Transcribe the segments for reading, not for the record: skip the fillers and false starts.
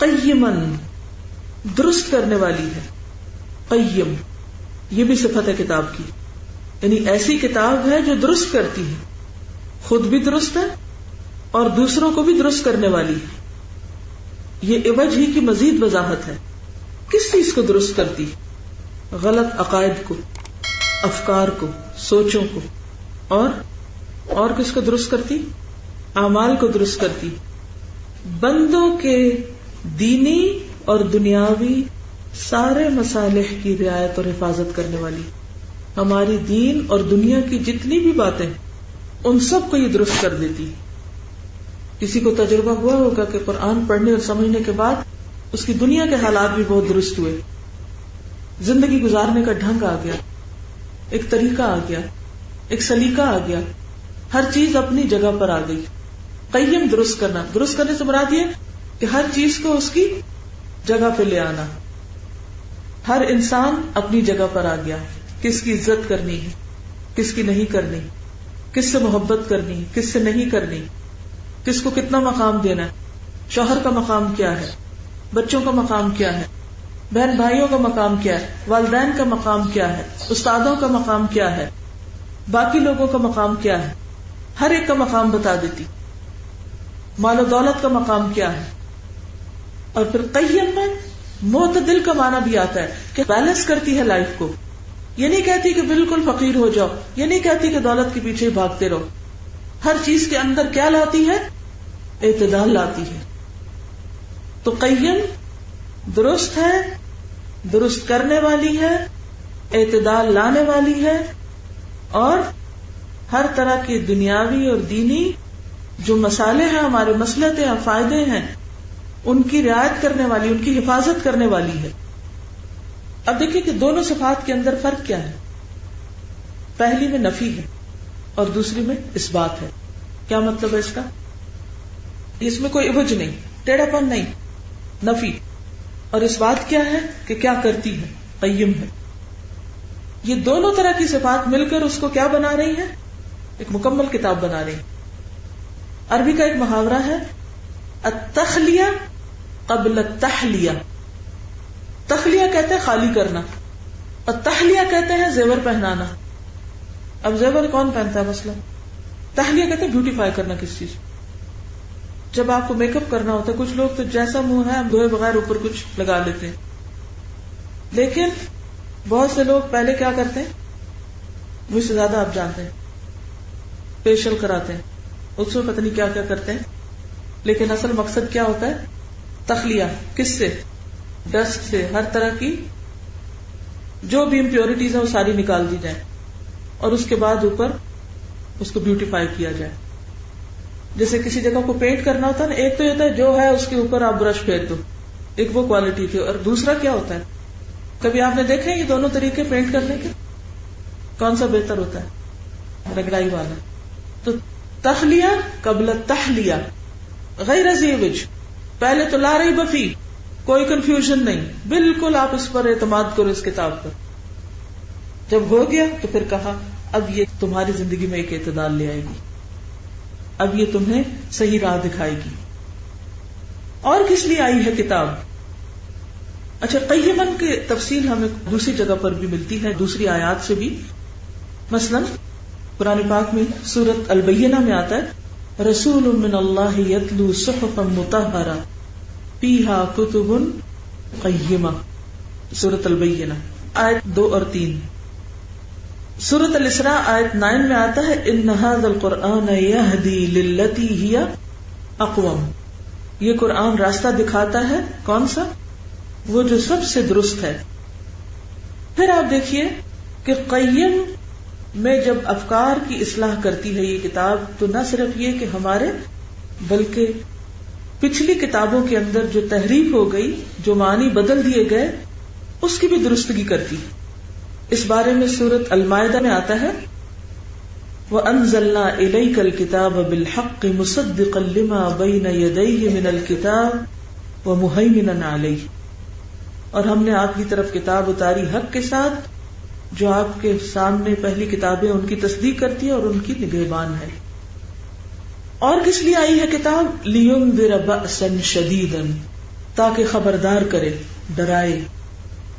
قیمن درست کرنے والی ہے. قیم یہ بھی صفت ہے کتاب کی، یعنی ایسی کتاب ہے جو درست کرتی ہے، خود بھی درست ہے اور دوسروں کو بھی درست کرنے والی ہے. یہ عوج ہی کی مزید وضاحت ہے. کس چیز کو درست کرتی؟ غلط عقائد کو، افکار کو، سوچوں کو. اور کس کو درست کرتی؟ اعمال کو درست کرتی. بندوں کے دینی اور دنیاوی سارے مصالح کی رعایت اور حفاظت کرنے والی. ہماری دین اور دنیا کی جتنی بھی باتیں ان سب کو یہ درست کر دیتی. کسی کو تجربہ ہوا ہوگا کہ قرآن پڑھنے اور سمجھنے کے بعد اس کی دنیا کے حالات بھی بہت درست ہوئے، زندگی گزارنے کا ڈھنگ آ گیا، ایک طریقہ آ گیا، ایک سلیقہ آ گیا، ہر چیز اپنی جگہ پر آ گئی. قیم درست کرنا، درست کرنے سے مراد یہ کہ ہر چیز کو اس کی جگہ پہ لے آنا. ہر انسان اپنی جگہ پر آ گیا، کس کی عزت کرنی ہے، کس کی نہیں کرنی، کس سے محبت کرنی، کس سے نہیں کرنی، کس کو کتنا مقام دینا ہے، شوہر کا مقام کیا ہے، بچوں کا مقام کیا ہے، بہن بھائیوں کا مقام کیا ہے، والدین کا مقام کیا ہے، استادوں کا مقام کیا ہے، باقی لوگوں کا مقام کیا ہے. ہر ایک کا مقام بتا دیتی. مال و دولت کا مقام کیا ہے. اور پھر قیم میں معتدل کا معنی بھی آتا ہے کہ بیلنس کرتی ہے لائف کو. یہ نہیں کہتی کہ بالکل فقیر ہو جاؤ، یہ نہیں کہتی کہ دولت کے پیچھے بھاگتے رہو. ہر چیز کے اندر کیا لاتی ہے؟ اعتدال لاتی ہے. تو قیم درست ہے، درست کرنے والی ہے، اعتدال لانے والی ہے، اور ہر طرح کی دنیاوی اور دینی جو مسائل ہیں، ہمارے مصلحتیں ہیں، فائدے ہیں، ان کی رعایت کرنے والی، ان کی حفاظت کرنے والی ہے. اب دیکھیں کہ دونوں صفات کے اندر فرق کیا ہے. پہلی میں نفی ہے اور دوسری میں اثبات ہے. کیا مطلب ہے اس کا؟ اس میں کوئی عوج نہیں، ٹیڑھا پن نہیں، نفی. اور اثبات کیا ہے کہ کیا کرتی ہے، قیم ہے. یہ دونوں طرح کی صفات مل کر اس کو کیا بنا رہی ہے؟ ایک مکمل کتاب بنا رہی. عربی کا ایک محاورہ ہے، التخلیہ قبل التحلیہ. تخلیہ کہتے ہیں خالی کرنا، اور تحلیہ کہتے ہیں زیور پہنانا. اب زیور کون پہنتا ہے مثلا؟ تحلیہ کہتے ہیں بیوٹیفائی کرنا کس چیز. جب آپ کو میک اپ کرنا ہوتا ہے، کچھ لوگ تو جیسا منہ ہے دھوئے بغیر اوپر کچھ لگا لیتے ہیں، لیکن بہت سے لوگ پہلے کیا کرتے ہیں، مجھ سے زیادہ آپ جانتے ہیں، فیشل کراتے ہیں، اس میں پتہ نہیں کیا کیا کرتے ہیں. لیکن اصل مقصد کیا ہوتا ہے؟ تخلیہ. کس سے؟ ڈسٹ سے. ہر طرح کی جو بھی امپیورٹیز ہیں وہ ساری نکال دی جائیں، اور اس کے بعد اوپر اس کو بیوٹیفائی کیا جائے. جیسے کسی جگہ کو پینٹ کرنا ہوتا ہے نا، ایک تو یہ ہوتا ہے جو ہے اس کے اوپر آپ برش پھیر دو، ایک وہ کوالٹی تھی. اور دوسرا کیا ہوتا ہے، کبھی آپ نے دیکھے یہ دونوں طریقے پینٹ کرنے کے، کون سا بہتر ہوتا ہے؟ رگڑائی والا. تو تخلیہ قبل تحلیہ غیر ذی عوج. پہلے تو لا ریب فی، کوئی کنفیوژن نہیں، بالکل آپ اس پر اعتماد کرو، اس کتاب پر. جب ہو گیا تو پھر کہا اب یہ تمہاری زندگی میں ایک اعتدال لے آئے گی، اب یہ تمہیں صحیح راہ دکھائے گی. اور کس لیے آئی ہے کتاب؟ اچھا، قیمن کی تفصیل ہمیں دوسری جگہ پر بھی ملتی ہے، دوسری آیات سے بھی. مثلا قرآن پاک میں سورۃ البینہ میں آتا ہے، رسول من اللہ یتلو صحفا مطہرہ فیہا کتب قیمہ. سورۃ البینہ آیت 2 اور 3. سورۃ الاسراء آیت 9 میں آتا ہے، ان ھذا القرآن یہدی للتی ہی اقوم. یہ قرآن راستہ دکھاتا ہے، کون سا؟ وہ جو سب سے درست ہے. پھر آپ دیکھیے کہ قیم میں جب افکار کی اصلاح کرتی ہے یہ کتاب، تو نہ صرف یہ کہ ہمارے، بلکہ پچھلی کتابوں کے اندر جو تحریف ہو گئی، جو معنی بدل دیے گئے، اس کی بھی درستگی کرتی. اس بارے میں سورۃ المائدہ میں آتا ہے، وَأَنزَلْنَا إِلَيْكَ الْكِتَابَ بِالْحَقِّ مُصَدِّقًا لِمَا بَيْنَ يَدَيْهِ مِنَ الْكِتَابِ وَمُهَيْمِنًا عَلَيْهِ. اور ہم نے آپ کی طرف کتاب اتاری حق کے ساتھ، جو آپ کے سامنے پہلی کتابیں ان کی تصدیق کرتی ہے اور ان کی نگہبان ہے. اور کس لیے آئی ہے کتاب؟ لِيُنذِرَ بَأْسًا شَدِيدًا. تاکہ خبردار کرے، ڈرائے.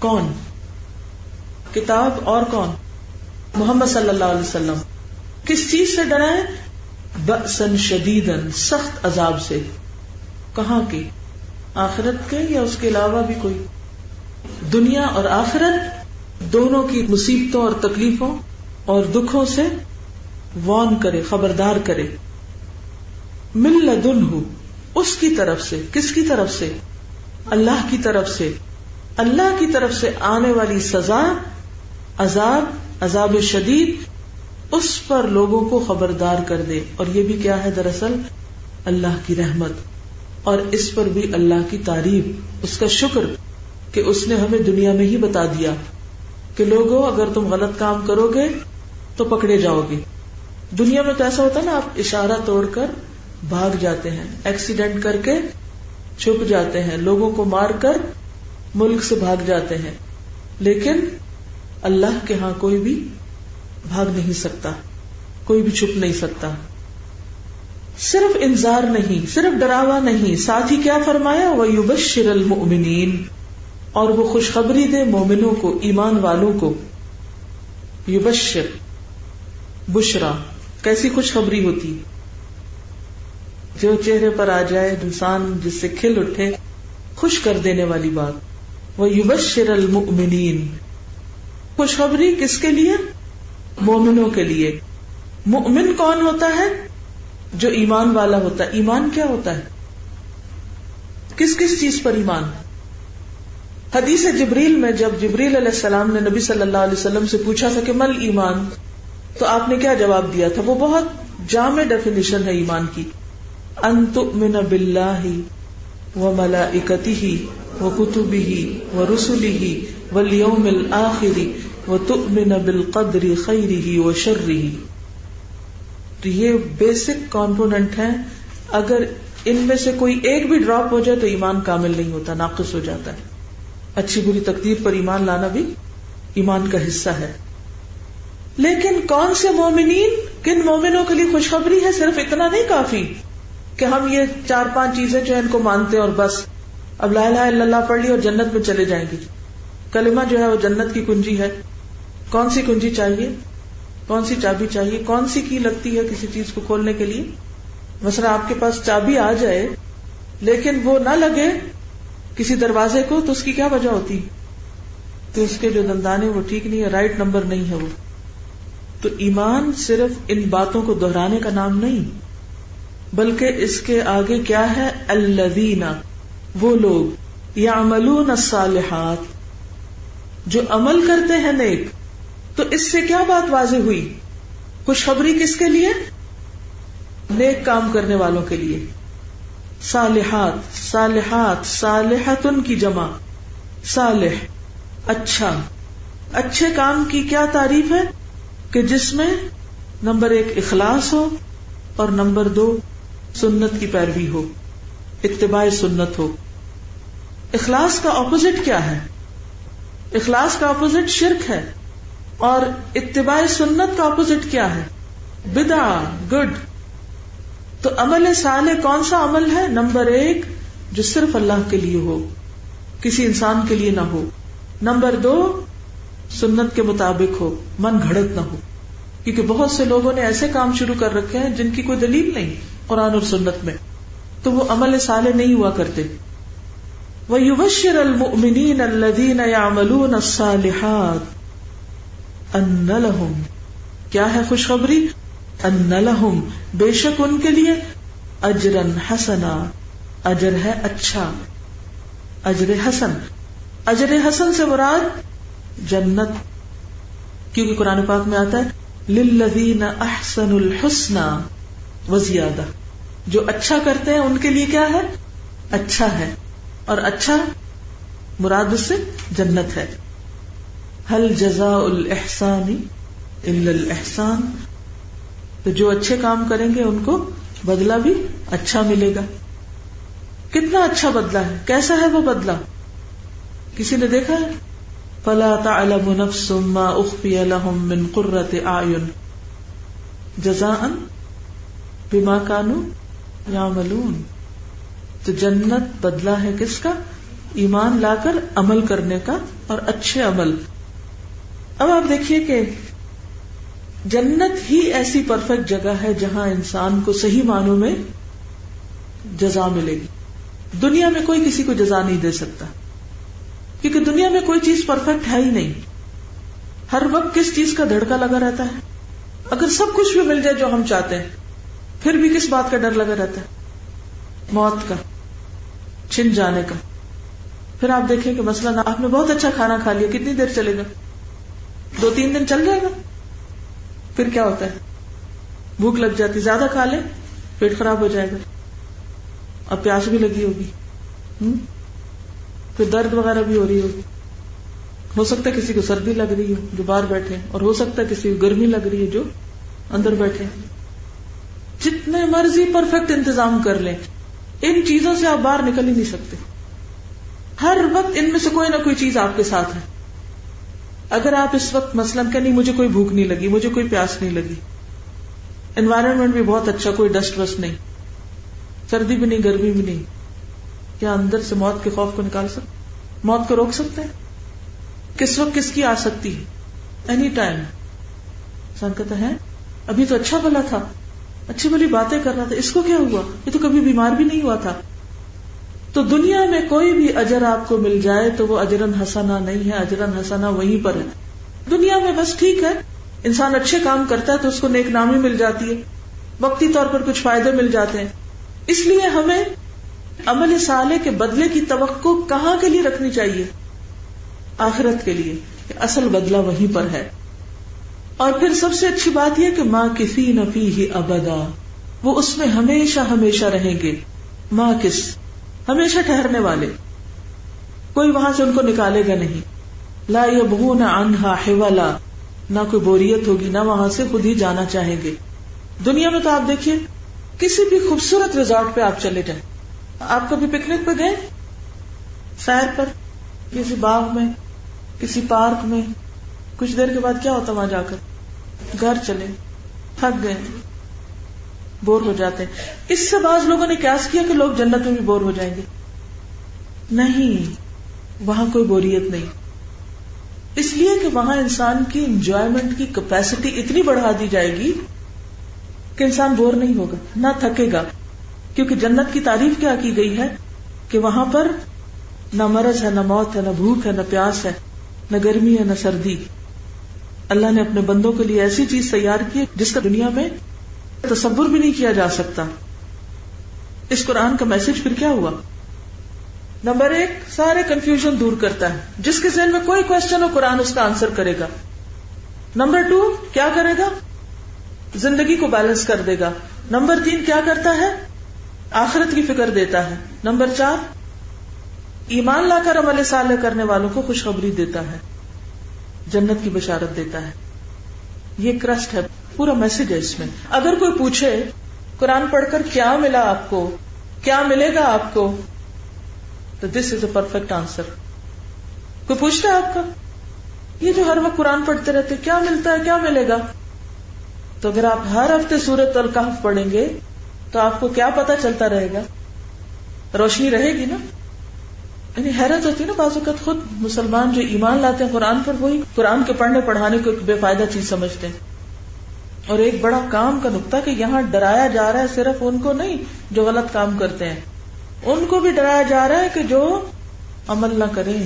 کون؟ کتاب اور کون؟ محمد صلی اللہ علیہ وسلم. کس چیز سے ڈرائے؟ بأسا شدیدا، سخت عذاب سے. کہاں کی؟ آخرت کے یا اس کے علاوہ بھی کوئی؟ دنیا اور آخرت دونوں کی مصیبتوں اور تکلیفوں اور دکھوں سے وارن کرے، خبردار کرے. من لدنہ، اس کی طرف سے. کس کی طرف سے؟ اللہ کی طرف سے. اللہ کی طرف سے آنے والی سزا، عذاب شدید، اس پر لوگوں کو خبردار کر دے. اور یہ بھی کیا ہے؟ دراصل اللہ کی رحمت، اور اس پر بھی اللہ کی تعریف، اس کا شکر کہ اس نے ہمیں دنیا میں ہی بتا دیا کہ لوگوں اگر تم غلط کام کرو گے تو پکڑے جاؤ گے. دنیا میں تو ایسا ہوتا ہے نا، آپ اشارہ توڑ کر بھاگ جاتے ہیں، ایکسیڈنٹ کر کے چھپ جاتے ہیں، لوگوں کو مار کر ملک سے بھاگ جاتے ہیں. لیکن اللہ کے ہاں کوئی بھی بھاگ نہیں سکتا، کوئی بھی چھپ نہیں سکتا. صرف انذار نہیں، صرف ڈراوا نہیں، ساتھ ہی کیا فرمایا؟ وَيُبَشِّرَ الْمُؤْمِنِينَ، اور وہ خوشخبری دے مومنوں کو، ایمان والوں کو. یبشر، بشرا، کیسی خوشخبری ہوتی؟ جو چہرے پر آ جائے، انسان جس سے کھل اٹھے، خوش کر دینے والی بات. وَيُبَشِّرَ الْمُؤْمِنِينَ، خوشخبری کس کے لیے؟ مومنوں کے لیے. مؤمن کون ہوتا ہے؟ جو ایمان والا ہوتا ہے. ایمان کیا ہوتا ہے؟ کس کس چیز پر ایمان؟ حدیث جبریل میں جب جبریل علیہ السلام نے نبی صلی اللہ علیہ وسلم سے پوچھا تھا کہ مل ایمان، تو آپ نے کیا جواب دیا تھا؟ وہ بہت جامع ڈیفینیشن ہے ایمان کی. ان تؤمن باللہ وملائکتہ وکتبہ ورسلہ والیوم الآخر وتؤمن بالقدر خیرہ وشرہ. تو یہ بیسک کمپوننٹ ہیں. اگر ان میں سے کوئی ایک بھی ڈراپ ہو جائے تو ایمان کامل نہیں ہوتا، ناقص ہو جاتا ہے. اچھی بری تقدیر پر ایمان لانا بھی ایمان کا حصہ ہے. لیکن کون سے مومنین، کن مومنوں کے لیے خوشخبری ہے؟ صرف اتنا نہیں کافی کہ ہم یہ 4-5 چیزیں جو ہیں ان کو مانتے ہیں اور بس اب لا الہ الا اللہ پڑھ لی اور جنت میں چلے جائیں گے. کلمہ جو ہے وہ جنت کی کنجی ہے. کون سی کنجی چاہیے؟ کون سی چابی چاہیے؟ کون سی کی لگتی ہے کسی چیز کو کھولنے کے لیے؟ مثلا آپ کے پاس چابی آ جائے لیکن وہ نہ لگے کسی دروازے کو تو اس کی کیا وجہ ہوتی؟ تو اس کے جو دندانے وہ ٹھیک نہیں ہے، رائٹ نمبر نہیں ہے وہ. تو ایمان صرف ان باتوں کو دہرانے کا نام نہیں، بلکہ اس کے آگے کیا ہے؟ الذین، وہ لوگ، یعملون الصالحات، جو عمل کرتے ہیں نیک. تو اس سے کیا بات واضح ہوئی؟ خوشخبری کس کے لیے؟ نیک کام کرنے والوں کے لیے. صالحات، صالحات، صالحتن کی جمع، صالح، اچھا. اچھے کام کی کیا تعریف ہے؟ کہ جس میں نمبر 1 اخلاص ہو اور نمبر 2 سنت کی پیروی ہو، اتباع سنت ہو. اخلاص کا اپوزٹ کیا ہے؟ اخلاص کا اپوزٹ شرک ہے، اور اتباع سنت کا اپوزٹ کیا ہے؟ بدعہ، گڈ. تو عمل صالح کون سا عمل ہے؟ نمبر 1 جو صرف اللہ کے لیے ہو، کسی انسان کے لیے نہ ہو. نمبر 2 سنت کے مطابق ہو، من گھڑت نہ ہو. کیونکہ بہت سے لوگوں نے ایسے کام شروع کر رکھے ہیں جن کی کوئی دلیل نہیں قرآن اور سنت میں، تو وہ عمل صالح نہیں ہوا کرتے. وَيُبَشِّرَ الْمُؤْمِنِينَ الَّذِينَ يَعْمَلُونَ الصَّالِحَاتِ أَنَّ لَهُمْ، کیا ہے خوشخبری؟ أَنَّ لَهُمْ، بے شک ان کے لیے، أَجْرًا حَسَنًا، اجر ہے اچھا، اجر حسن. اجر حسن سے مراد جنت، کیونکہ قرآن پاک میں آتا ہے للذین احسنوا الحسنى وزیادہ. جو اچھا کرتے ہیں ان کے لیے کیا ہے؟ اچھا ہے، اور اچھا مراد اس سے جنت ہے. هل جزاء الاحسان الا الاحسان، تو جو اچھے کام کریں گے ان کو بدلہ بھی اچھا ملے گا. کتنا اچھا بدلہ ہے، کیسا ہے وہ بدلہ؟ کسی نے دیکھا ہے؟ فلا تعلم نفس ما اخفی لهم من قرۃ اعین جزاء بما كانوا یعملون. تو جنت بدلہ ہے کس کا؟ ایمان لا کر عمل کرنے کا، اور اچھے عمل. اب آپ دیکھیے کہ جنت ہی ایسی پرفیکٹ جگہ ہے جہاں انسان کو صحیح معنوں میں جزا ملے گی. دنیا میں کوئی کسی کو جزا نہیں دے سکتا، کیونکہ دنیا میں کوئی چیز پرفیکٹ ہے ہی نہیں. ہر وقت کس چیز کا دھڑکا لگا رہتا ہے؟ اگر سب کچھ بھی مل جائے جو ہم چاہتے ہیں، پھر بھی کس بات کا ڈر لگا رہتا ہے؟ موت کا، چھن جانے کا. پھر آپ دیکھیں کہ مثلاً آپ نے بہت اچھا کھانا کھا لیا، کتنی دیر چلے گا؟ 2-3 دن چل جائے گا. پھر کیا ہوتا ہے؟ بھوک لگ جاتی، زیادہ کھا لیں پیٹ خراب ہو جائے گا، اب پیاس بھی لگی ہوگی، پھر درد وغیرہ بھی ہو رہی ہوگی. ہو سکتا ہے کسی کو سردی لگ رہی ہو جو باہر بیٹھے ہیں، اور ہو سکتا ہے کسی کو گرمی لگ رہی ہے جو اندر بیٹھے ہیں. جتنے مرضی پرفیکٹ انتظام کر لیں، ان چیزوں سے آپ باہر نکل ہی نہیں سکتے. ہر وقت ان میں سے کوئی نہ کوئی چیز آپ کے ساتھ ہے. اگر آپ اس وقت مثلاً کہ نہیں مجھے کوئی بھوک نہیں لگی، مجھے کوئی پیاس نہیں لگی، انوائرمنٹ بھی بہت اچھا، کوئی ڈسٹ وسٹ نہیں، سردی بھی نہیں گرمی بھی نہیں، کیا اندر سے موت کے خوف کو نکال سکتے؟ موت کو روک سکتے ہیں؟ کس وقت کس کی آ سکتی ہے؟ Any time. انسان کہتا ہے ابھی تو اچھا بھلا تھا، اچھی بھلی باتیں کر رہا تھا، اس کو کیا ہوا؟ یہ تو کبھی بیمار بھی نہیں ہوا تھا. تو دنیا میں کوئی بھی اجر آپ کو مل جائے تو وہ اجرن حسنہ نہیں ہے، اجرن حسنہ وہیں پر ہے. دنیا میں بس ٹھیک ہے، انسان اچھے کام کرتا ہے تو اس کو نیک نامی مل جاتی ہے، وقتی طور پر کچھ فائدے مل جاتے ہیں. اس لیے ہمیں عمل صالح کے بدلے کی توقع کہاں کے لیے رکھنی چاہیے؟ آخرت کے لیے، کہ اصل بدلہ وہیں پر ہے. اور پھر سب سے اچھی بات یہ کہ ماکثین فیہ ابدا، وہ اس میں ہمیشہ ہمیشہ رہیں گے. ماکث، ہمیشہ ٹھہرنے والے، کوئی وہاں سے ان کو نکالے گا نہیں. لا یبغون عنہا حولا، نہ کوئی بوریت ہوگی، نہ وہاں سے خود ہی جانا چاہیں گے. دنیا میں تو آپ دیکھیے کسی بھی خوبصورت ریزورٹ پہ آپ چلے جائیں، آپ کبھی پکنک پہ گئے؟ سیر پر، کسی باغ میں، کسی پارک میں، کچھ دیر کے بعد کیا ہوتا وہاں جا کر؟ گھر چلے، تھک گئے، بور ہو جاتے ہیں. اس سے بعض لوگوں نے قیاس کیا کہ لوگ جنت میں بھی بور ہو جائیں گے. نہیں، وہاں کوئی بوریت نہیں، اس لیے کہ وہاں انسان کی انجوائمنٹ کی کیپیسٹی اتنی بڑھا دی جائے گی کہ انسان بور نہیں ہوگا، نہ تھکے گا. کیونکہ جنت کی تعریف کیا کی گئی ہے کہ وہاں پر نہ مرض ہے، نہ موت ہے، نہ بھوک ہے، نہ پیاس ہے، نہ گرمی ہے، نہ سردی. اللہ نے اپنے بندوں کے لیے ایسی چیز تیار کی جس کا دنیا میں تصور بھی نہیں کیا جا سکتا. اس قرآن کا میسج پھر کیا ہوا؟ نمبر 1، سارے کنفیوژن دور کرتا ہے. جس کے ذہن میں کوئی کوشچن ہو قرآن اس کا آنسر کرے گا. نمبر 2، کیا کرے گا؟ زندگی کو بیلنس کر دے گا. نمبر 3، کیا کرتا ہے؟ آخرت کی فکر دیتا ہے. نمبر 4، ایمان لا کر عمل صالح کرنے والوں کو خوشخبری دیتا ہے، جنت کی بشارت دیتا ہے. یہ کرسٹ ہے، پورا میسج ہے اس میں. اگر کوئی پوچھے قرآن پڑھ کر کیا ملا آپ کو، کیا ملے گا آپ کو، تو دس از اے پرفیکٹ آنسر. کوئی پوچھتا ہے آپ کا یہ جو ہر وقت قرآن پڑھتے رہتے کیا ملتا ہے، کیا ملے گا، تو اگر آپ ہر ہفتے سورۃ الکہف پڑھیں گے تو آپ کو کیا پتا چلتا رہے گا؟ روشنی رہے گی نا. یعنی حیرت ہوتی ہے نا بعض اوقات خود مسلمان جو ایمان لاتے ہیں قرآن پر، وہی قرآن کے پڑھنے پڑھانے کو ایک بے فائدہ چیز سمجھتے ہیں. اور ایک بڑا کام کا نقطہ کہ یہاں ڈرایا جا رہا ہے صرف ان کو نہیں جو غلط کام کرتے ہیں، ان کو بھی ڈرایا جا رہا ہے کہ جو عمل نہ کریں،